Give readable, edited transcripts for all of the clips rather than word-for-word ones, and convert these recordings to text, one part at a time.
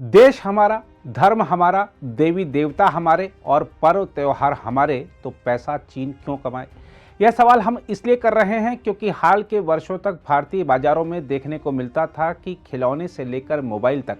देश हमारा, धर्म हमारा, देवी देवता हमारे और पर्व त्योहार हमारे, तो पैसा चीन क्यों कमाए? यह सवाल हम इसलिए कर रहे हैं क्योंकि हाल के वर्षों तक भारतीय बाजारों में देखने को मिलता था कि खिलौने से लेकर मोबाइल तक,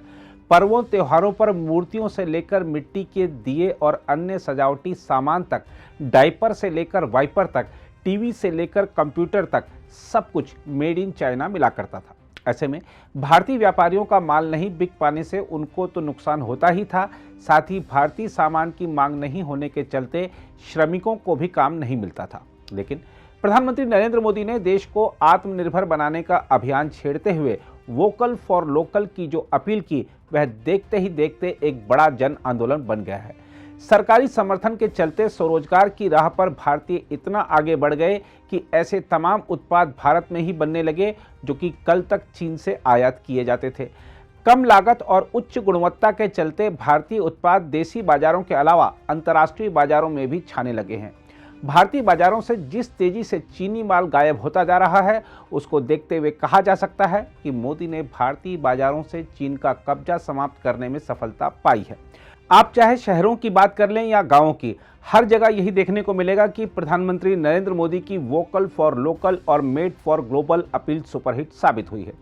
पर्वों त्योहारों पर मूर्तियों से लेकर मिट्टी के दिए और अन्य सजावटी सामान तक, डायपर से लेकर वाइपर तक, टीवी से लेकर कंप्यूटर तक सब कुछ मेड इन चाइना मिला करता था। ऐसे में भारतीय व्यापारियों का माल नहीं बिक पाने से उनको तो नुकसान होता ही था, साथ ही भारतीय सामान की मांग नहीं होने के चलते श्रमिकों को भी काम नहीं मिलता था। लेकिन प्रधानमंत्री नरेंद्र मोदी ने देश को आत्मनिर्भर बनाने का अभियान छेड़ते हुए वोकल फॉर लोकल की जो अपील की, वह देखते ही देखते एक बड़ा जन आंदोलन बन गया है। सरकारी समर्थन के चलते स्वरोजगार की राह पर भारतीय इतना आगे बढ़ गए कि ऐसे तमाम उत्पाद भारत में ही बनने लगे जो कि कल तक चीन से आयात किए जाते थे। कम लागत और उच्च गुणवत्ता के चलते भारतीय उत्पाद देसी बाजारों के अलावा अंतर्राष्ट्रीय बाजारों में भी छाने लगे हैं। भारतीय बाजारों से जिस तेजी से चीनी माल गायब होता जा रहा है, उसको देखते हुए कहा जा सकता है कि मोदी ने भारतीय बाजारों से चीन का कब्जा समाप्त करने में सफलता पाई है। आप चाहे शहरों की बात कर लें या गांवों की, हर जगह यही देखने को मिलेगा कि प्रधानमंत्री नरेंद्र मोदी की वोकल फॉर लोकल और made for global appeal superhit साबित हुई है।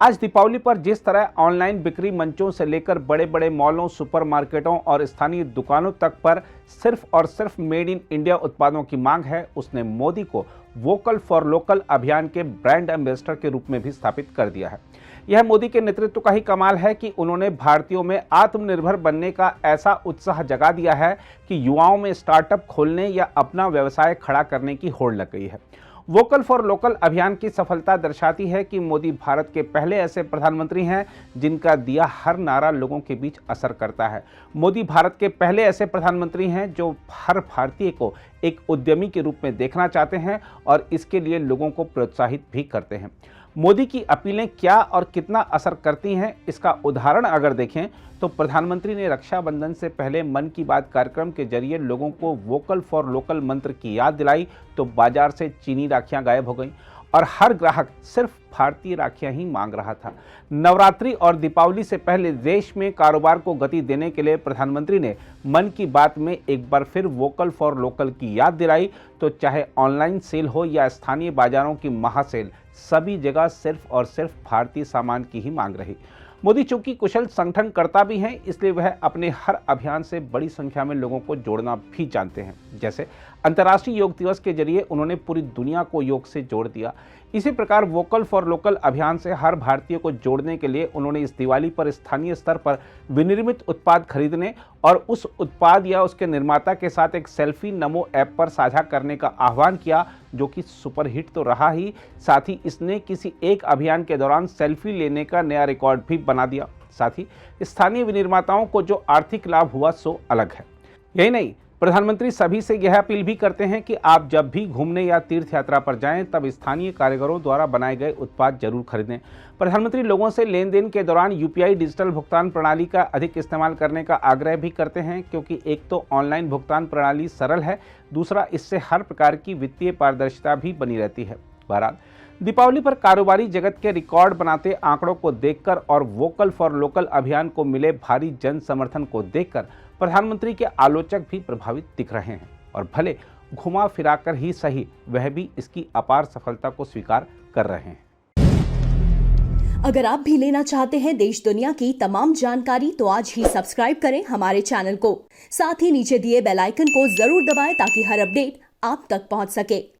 आज दीपावली पर जिस तरह ऑनलाइन बिक्री मंचों से लेकर बड़े बड़े मॉलों, सुपरमार्केटों और स्थानीय दुकानों तक पर सिर्फ और सिर्फ मेड इन इंडिया उत्पादों की मांग है, उसने मोदी को वोकल फॉर लोकल अभियान के ब्रांड एम्बेसडर के रूप में भी स्थापित कर दिया है। यह मोदी के नेतृत्व का ही कमाल है कि उन्होंने भारतीयों में आत्मनिर्भर बनने का ऐसा उत्साह जगा दिया है कि युवाओं में स्टार्टअप खोलने या अपना व्यवसाय खड़ा करने की होड़ लग गई है। वोकल फॉर लोकल अभियान की सफलता दर्शाती है कि मोदी भारत के पहले ऐसे प्रधानमंत्री हैं जिनका दिया हर नारा लोगों के बीच असर करता है। मोदी भारत के पहले ऐसे प्रधानमंत्री हैं जो हर भारतीय को एक उद्यमी के रूप में देखना चाहते हैं और इसके लिए लोगों को प्रोत्साहित भी करते हैं। मोदी की अपीलें क्या और कितना असर करती हैं, इसका उदाहरण अगर देखें तो प्रधानमंत्री ने रक्षाबंधन से पहले मन की बात कार्यक्रम के जरिए लोगों को वोकल फॉर लोकल मंत्र की याद दिलाई तो बाजार से चीनी राखियां गायब हो गईं और हर ग्राहक सिर्फ भारतीय राखियां ही मांग रहा था। नवरात्रि और दीपावली से पहले देश में कारोबार को गति देने के लिए प्रधानमंत्री ने मन की बात में एक बार फिर वोकल फॉर लोकल की याद दिलाई, तो चाहे ऑनलाइन सेल हो या स्थानीय बाजारों की महासेल, सभी जगह सिर्फ और सिर्फ भारतीय सामान की ही मांग रही। मोदी चूंकि कुशल संगठनकर्ता भी हैं, इसलिए वह अपने हर अभियान से बड़ी संख्या में लोगों को जोड़ना भी जानते हैं। जैसे अंतर्राष्ट्रीय योग दिवस के जरिए उन्होंने पूरी दुनिया को योग से जोड़ दिया। इसी प्रकार वोकल फॉर लोकल अभियान से हर भारतीय को जोड़ने के लिए उन्होंने इस दिवाली पर स्थानीय स्तर पर विनिर्मित उत्पाद खरीदने और उस उत्पाद या उसके निर्माता के साथ एक सेल्फी नमो ऐप पर साझा करने का आह्वान किया, जो कि सुपरहिट तो रहा ही, साथ ही इसने किसी एक अभियान के दौरान सेल्फी लेने का नया रिकॉर्ड भी बना दिया। साथ ही स्थानीय विनिर्माताओं को जो आर्थिक लाभ हुआ सो अलग है। यही नहीं, प्रधानमंत्री सभी से यह अपील भी करते हैं कि आप जब भी घूमने या तीर्थ यात्रा पर जाएं, तब स्थानीय कारीगरों द्वारा बनाए गए उत्पाद जरूर खरीदें। प्रधानमंत्री लोगों से लेन देन के दौरान यूपीआई डिजिटल भुगतान प्रणाली का अधिक इस्तेमाल करने का आग्रह भी करते हैं, क्योंकि एक तो ऑनलाइन भुगतान प्रणाली सरल है, दूसरा इससे हर प्रकार की वित्तीय पारदर्शिता भी बनी रहती है। बहरहाल, दीपावली पर कारोबारी जगत के रिकॉर्ड बनाते आंकड़ों को देखकर और वोकल फॉर लोकल अभियान को मिले भारी जन समर्थन को देखकर प्रधानमंत्री के आलोचक भी प्रभावित दिख रहे हैं और भले घुमा फिराकर ही सही, वह भी इसकी अपार सफलता को स्वीकार कर रहे हैं। अगर आप भी लेना चाहते हैं देश दुनिया की तमाम जानकारी, तो आज ही सब्सक्राइब करें हमारे चैनल को। साथ ही नीचे दिए बेल आइकन को जरूर दबाएं ताकि हर अपडेट आप तक पहुंच सके।